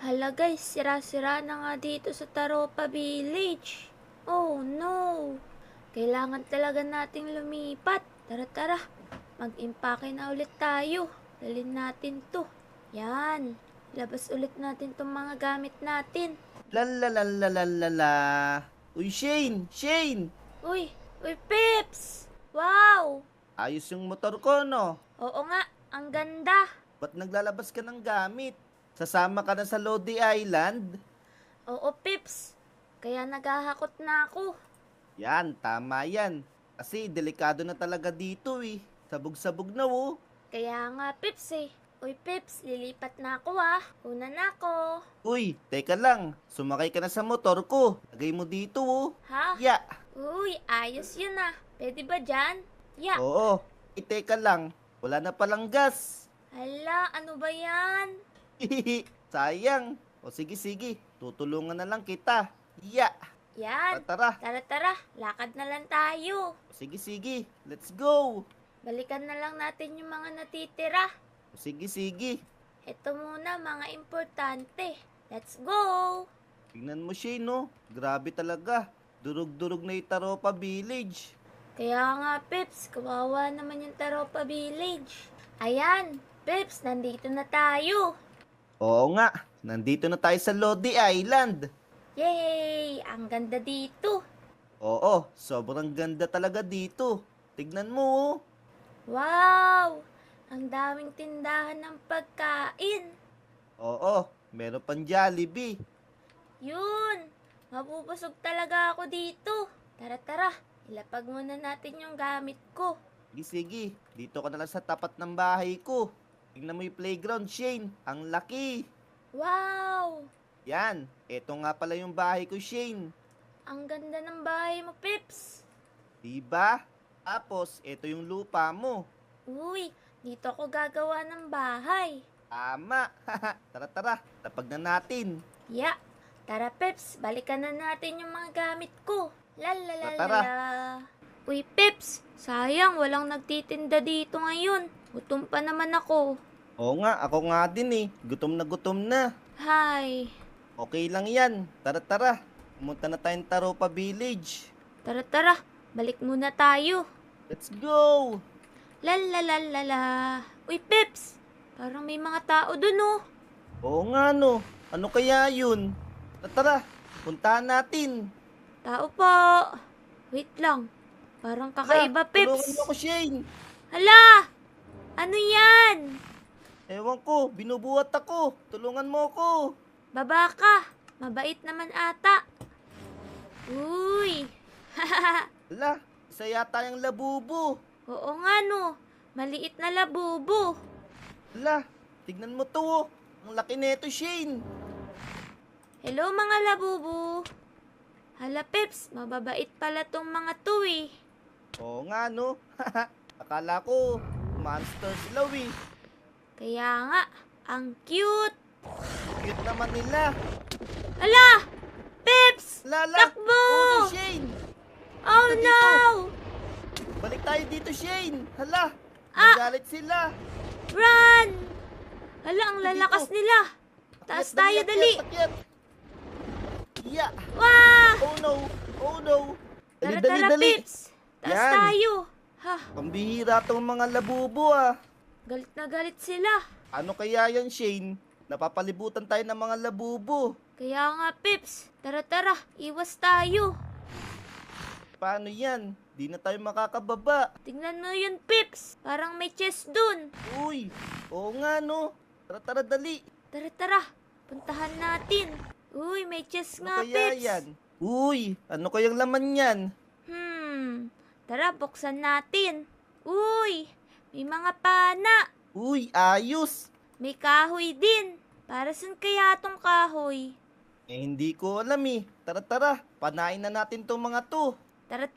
Hala guys, sira-sira na nga dito sa Taropa Village. Oh no! Kailangan talaga nating lumipat. Tara tara, mag-impake na ulit tayo. Dalhin natin to. Yan, labas ulit natin tong mga gamit natin. Lalalalalala. Uy, Shane! Shane! Uy, uy Pips! Wow! Ayos yung motor ko, no? Oo nga, ang ganda. Ba't naglalabas ka ng gamit? Sasama ka na sa Lodi Island? Oo Pips, kaya naghahakot na ako. Yan, tama yan. Kasi delikado na talaga dito eh. Sabog-sabog na oh. Kaya nga Pips eh. Uy Pips, lilipat na ako ah. Una na ako. Uy, teka lang. Sumakay ka na sa motor ko. Lagay mo dito oh. Ha? Ya! Uy, ayos yun ah. Pwede ba dyan? Ya. Oo. Teka lang. Wala na palang gas. Hala, ano ba yan? Sayang. O sige. Tutulungan na lang kita. Ya! Yan. Tara. Tara, lakad na lang tayo. Sige. Let's go. Balikan na lang natin yung mga natitira. Sige. Ito muna mga importante. Let's go! Tingnan mo siya, no? Grabe talaga. Durug-durug na yung Taropa Village. Kaya nga, Pips, kawawa naman yung Taropa Village. Ayan, Pips, nandito na tayo. Oo nga, nandito na tayo sa Lodi Island. Yay! Ang ganda dito. Oo, sobrang ganda talaga dito. Tignan mo, oh. Wow! Ang daming tindahan ng pagkain. Oo, meron pang Jollibee. Yun! Mabubusog talaga ako dito. Tara, ilapag muna natin yung gamit ko. Sige. Dito ka na lang sa tapat ng bahay ko. Tingnan mo yung playground, Shane. Ang laki. Wow! Yan, eto nga pala yung bahay ko, Shane. Ang ganda ng bahay mo, Pips. Diba? Tapos, eto yung lupa mo. Uy, dito ako gagawa ng bahay. Tama. Tara. Tapag na natin. Ya, tara Peps, balikan na natin yung mga gamit ko. Tara. Lalalala. Uy Peps, sayang walang nagtitinda dito ngayon. Gutom pa naman ako. Oo nga, ako nga din eh. Gutom na. Hi. Okay lang yan. Tara. Pumunta na tayong Taropa Village. Tara, balik muna tayo. Let's go! Lalalala. Uy Peps, parang may mga tao dun oh. Oo nga no. Ano kaya yun? Tara, puntahan natin. Tao po. Wait lang. Parang kakaiba Tulungan Peps. mo ako, Shane. Hala! Ano yan? Ewan ko, binubuhat ako. Tulungan mo ako. Baba ka. Mabait naman ata. Uy. Hala, isa yata yung labubo. Oo nga no. Maliit na labubo. Hala, tignan mo to oh. Ang laki neto, Shane. Hello mga labubo. Hala Peps, mababait pala tong mga to eh. Oo nga no. Akala ko, monster sila eh. Kaya nga, ang cute. Cute naman nila. Hala! Peps! Lala! Takbo! Oh, Shane! Oh Dito. no! Balik tayo dito, Shane! Hala! Ah! Nagalit sila! Run! Hala, ang Dito. lalakas nila. Taas tayo, dali. Akyat! Yeah! Wah! Oh no! Dali, Tara, dali! Peps. Taas Yan. tayo. Ha, Pambihira tong mga labubo ah! galit na galit sila. Ano kaya yan, Shane? Napapalibutan tayo ng mga labubo. Kaya nga, Pips. Tara, iwas tayo. Paano yan? Di na tayo makakababa. Tingnan mo yun, Pips. Parang may chest dun. Uy! Oo nga no! Tara, dali! Tara, puntahan natin. Uy, may chest Ano nga, kaya Pips. yan? Uy! Ano kayang laman yan? Tara, buksan natin. Uy, may mga pana. Uy! Ayos! May kahoy din. Para saan kaya tong kahoy? Eh, hindi ko alam eh. Tara, panain na natin tong mga to. Tara,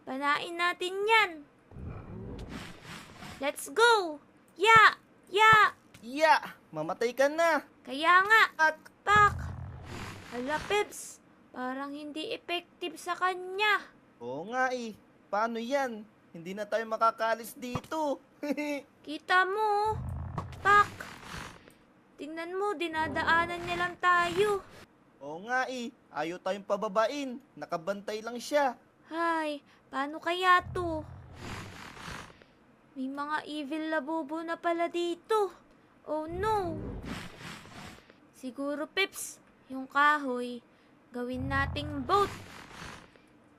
panain natin yan. Let's go. Ya! Yeah! Mamatay ka na! Kaya nga, At, pak. Hala, Pips. Parang hindi effective sa kanya. oo nga eh. Paano yan? Hindi na tayo makakalis dito. Kita mo, pak. Tingnan mo, dinadaanan niya lang tayo. Oo nga ayaw tayong pababain. Nakabantay lang siya. Hay, paano kaya to? May mga evil labubo na pala dito. Oh no! Siguro, Pips, yung kahoy, gawin nating boat.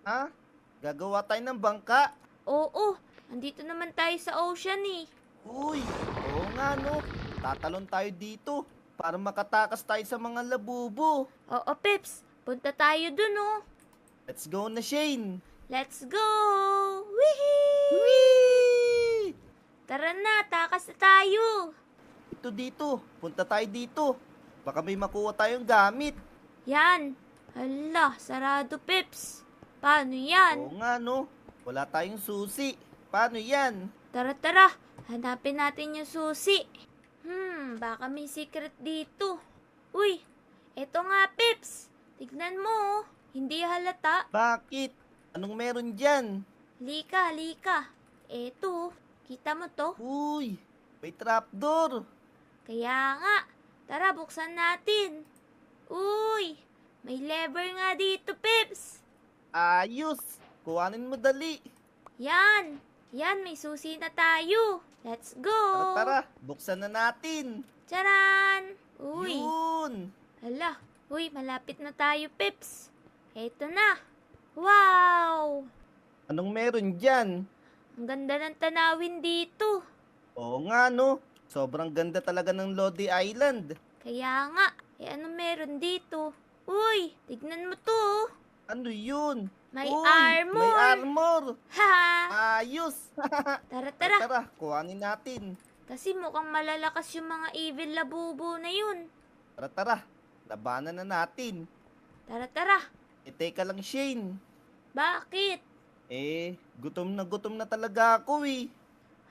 Ha? Gagawa tayo ng bangka? Oo, andito naman tayo sa ocean eh. Uy, oo nga no. Tatalon tayo dito para makatakas tayo sa mga labubo. Oo, Pips, punta tayo dun oh. Let's go na, Shane. Let's go! Wihee! Whee! Tara na, takas na tayo. Dito. Punta tayo dito. Baka may makuha tayong gamit. Yan. Hala, sarado, Pips. Paano yan? Oo nga no. Wala tayong susi. Paano yan? Tara, hanapin natin yung susi. Baka may secret dito. Uy, eto nga, Pips. Tignan mo, oh. Hindi halata. Bakit? Anong meron dyan? Lika. Eto, kita mo to? Uy, may trapdoor. Kaya nga, tara buksan natin. Uy, may lever nga dito, Pips. Ayos. Kuhanin mo dali. Yan, may susi na tayo. Let's go. Tara, buksan na natin. Charan! Uy, Yun. hala, malapit na tayo, Pips. Eto na. Wow! Anong meron dyan? Ang ganda ng tanawin dito. Oo nga no. Sobrang ganda talaga ng Lodi Island. Kaya nga, ano meron dito? Uy, tignan mo to. Oh. Ano yun? May Uy, armor. May armor. Ha! Ayos. Tara. Tara, kuhanin natin. Kasi mukhang malalakas yung mga evil labubo na yun. Tara. Labanan na natin. Tara. Teka lang, Shane. Bakit? Gutom na talaga ako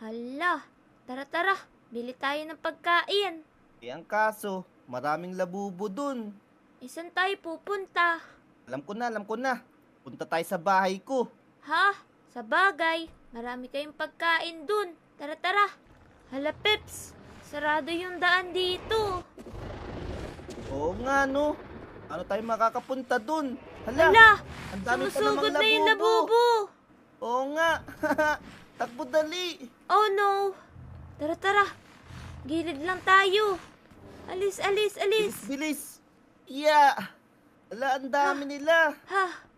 Hala, tara. Bili tayo ng pagkain. Ang kaso, maraming labubo dun. Saan tayo pupunta? Alam ko na. Punta tayo sa bahay ko. Ha? Sa bagay, marami kayong pagkain dun. Tara. Hala, Peps, sarado yung daan dito. Oo nga no. Ano tayo makakapunta dun? Hala, Hala, ang dami pa sumusugod namang na yung labubo. labubo. Oo nga. Takbo dali. Oh no. Tara. Gilid lang tayo. Alis. Bilis. Yeah. Hala, ang dami nila. Ha?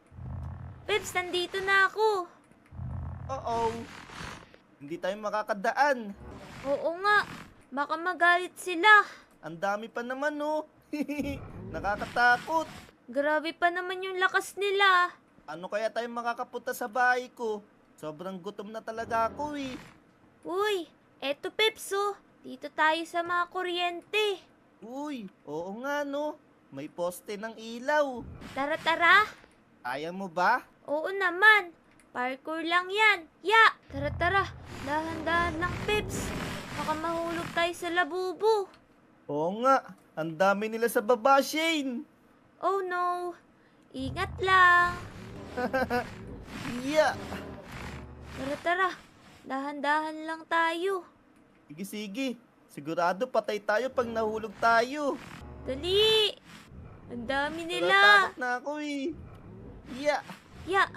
Peps, nandito na ako. Oo. Hindi tayo makakadaan. Oo nga. Baka magalit sila. Ang dami pa naman no. Nakakatakot. Grabe pa naman yung lakas nila. Ano kaya tayo makakapunta sa bahay ko? Sobrang gutom na talaga ako Uy, eto Peps oh. Dito tayo sa mga kuryente. Uy, oo nga no. May poste ng ilaw. Tara. Kaya mo ba? Oo naman. Parkour lang yan. Ya! Tara. Dahan-dahan lang, Peps. Baka mahulog tayo sa labubo. Oo nga. Ang dami nila sa baba, Shane. Oh no. Ingat lang. Yeah. Tara. Dahan-dahan lang tayo. Sige. Sigurado patay tayo pag nahulog tayo. Dali. Ang dami nila. Natatakot na ako Yeah. Ya!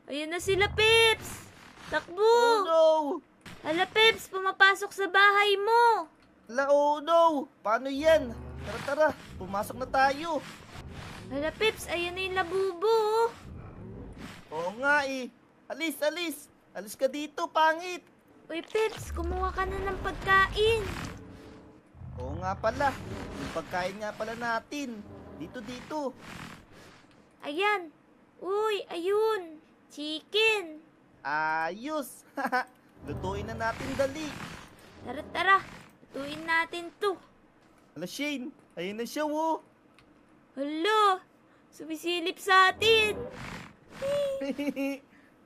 Ayun na sila, Peps! Takbo! Oh no. Hala, Peps! Pumapasok sa bahay mo! Hala, oh no. Paano yan? Tara. Pumasok na tayo. Hala, Peps! Ayun na yung labubo! Oo nga Alis. Alis ka dito, pangit. Uy, Peps! Kumuha ka na ng pagkain! Oo nga pala. Yung pagkain nga pala natin. Dito. Ayan! Uy, ayun! Chicken! Ayos. Lutuin na natin dali. Tara! Lutuin natin to! Hala, Shane. Ayun na siya, Hala! Sumisilip sa atin!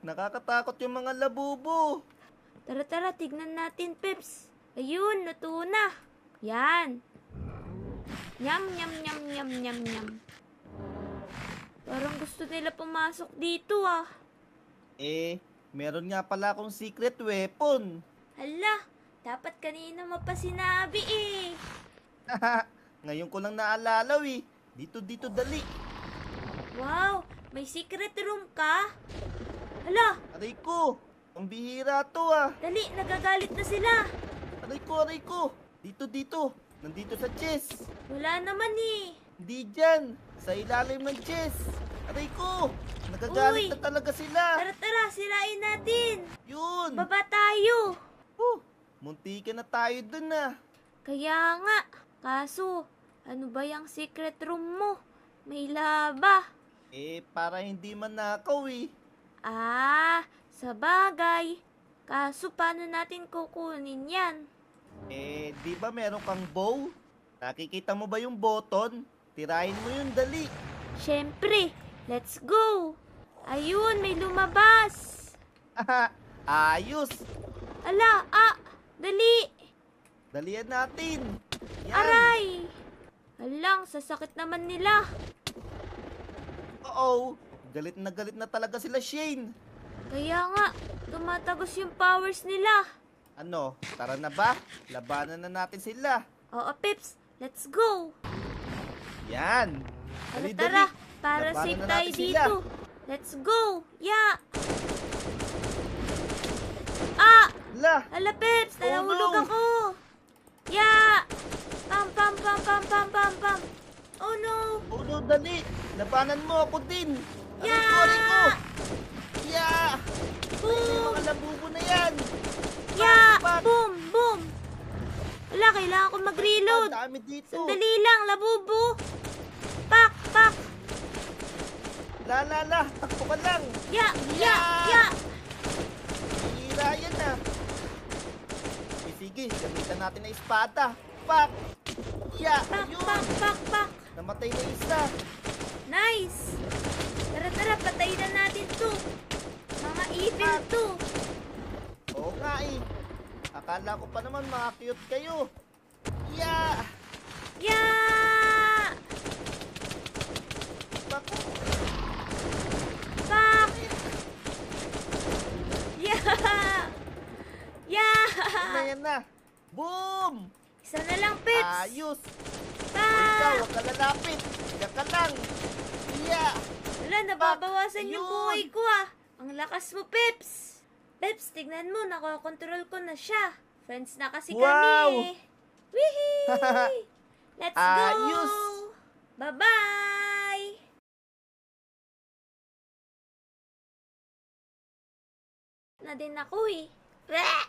Nakakatakot yung mga labubo. Tara, tignan natin, Peps! Ayun, luto na! Yan! Nyam. Parang gusto nila pumasok dito ah. Meron nga pala akong secret weapon. Hala, dapat kanina mo pa sinabi eh. Ngayon ko lang naalala eh. Dito, dali. Wow, may secret room ka? Hala, Aray ko, ang bihira to ah. dali, nagagalit na sila. Aray ko. Dito. Nandito sa chest. Wala naman eh. Hindi dyan. Sa ilalim ng chest. Aray ko, nagagalit Uy. na talaga sila. Tara, sirain natin. Yun. Baba tayo. Munti ka na tayo dun ah. Kaya nga, kaso, ano ba yung secret room mo? May laba. Para hindi manakaw eh. Ah, sa bagay. Kaso, paano natin kukunin yan? Di ba meron kang bow? Nakikita mo ba yung button? Tirahin mo yun, dali. Siyempre, let's go. Ayun, may lumabas. Ayos. Ala, dali. Dalian natin. Yan. Aray. Alang, sasakit naman nila. Oo. Galit na talaga sila, Shane. Kaya nga, tumatagos yung powers nila. Ano, tara na ba? Labanan na natin sila. Oo, Pips, let's go. Yan. Tara, Dali, tara, dali. para Labanan safe na tayo natin sila. dito. Let's go. Ya. La, Ala, Pips, Oh, nalahulog no. ako. Ya. Pam. Oh no. uno, dali. Labanan mo ako din. Ya. Aray ko. Ya. Yung Boom. mga labubo na yan. Ya. Pak. Boom. Ala, kailangan ko mag-reload. Ang dami dito. Sandali lang, labubo. Pak. La. Takbo ka lang. Ya. Hira yan ah. Sige, gamitan natin na espada. Pak! Ya! Ayun! Pak. Namatay na isa. Nice. Tara, patayin na natin to. Mga evil to. Oo nga eh. Akala ko pa naman mga cute kayo. Ya! Ya. Pak! Pak. Ya. Yan na. Boom! Isa na lang, Pips. Ayos! O Pak. ikaw, huwag ka lalapit. Diyan ka lang. Ya! Wala, nababawasan yung Ayun. buhay ko ah. Ang lakas mo, Pips. Pips, tignan mo, nakokontrol ko na siya. Friends na kasi Wow. kami. Wihee! Let's go! Ayos. Bye-bye! Na din ako eh. Bleh!